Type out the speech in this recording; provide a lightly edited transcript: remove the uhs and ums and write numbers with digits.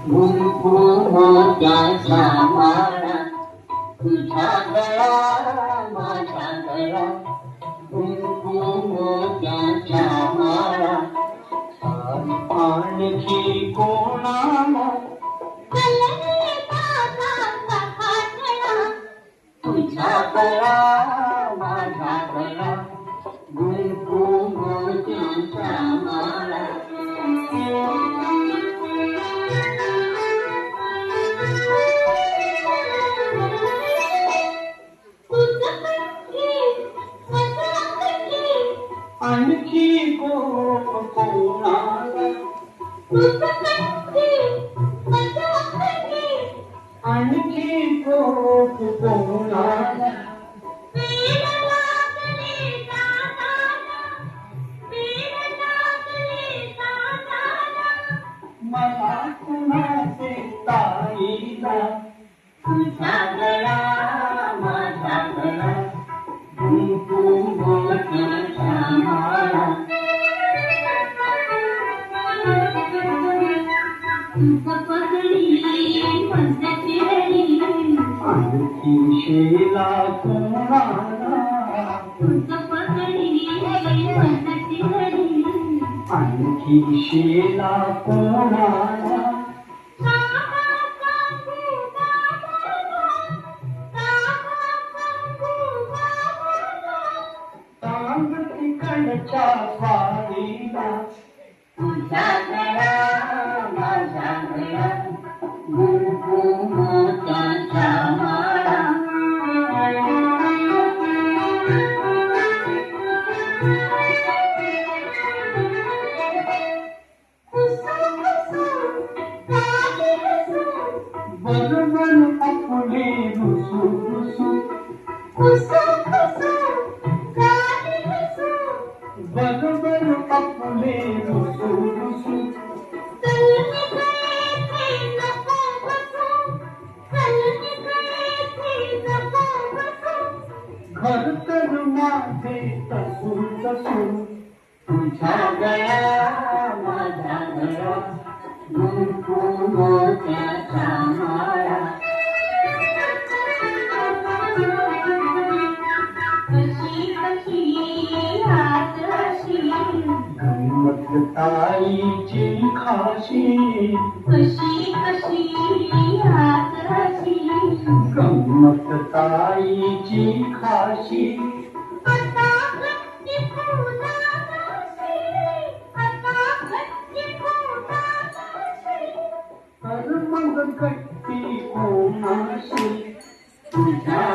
कुंकुमोत्याचा माळा तुझ्या गळा माझ्या गळा कुंकुमोत्याचा माळा आणखी कोणाला तुझ्या गळा माझ्या गळा कुंकुमोत्याचा माळा आणखी कोणाला आणखी कोणाला मला कुणाचे ताईला तुझा गळा माझा गळा कुंकुमोत्याचा माळा आणखी शेला कोणाला आणखी शेला कोणाला सांग तिकडच्या पारीला तुझा गळा माझा गळा कुंकुमोत्याचा माळा बरोबर आपले रुसू रुसू बरोबर आपले रुसू रुसू घर तर माझे तसू तसू तुझा गळा माझा गळा कुंकुमोत्याचा माळा गंमत ताईची खाशी गंमत ताईची खाशी तर मग कट्टी कोणाशी तुझ्या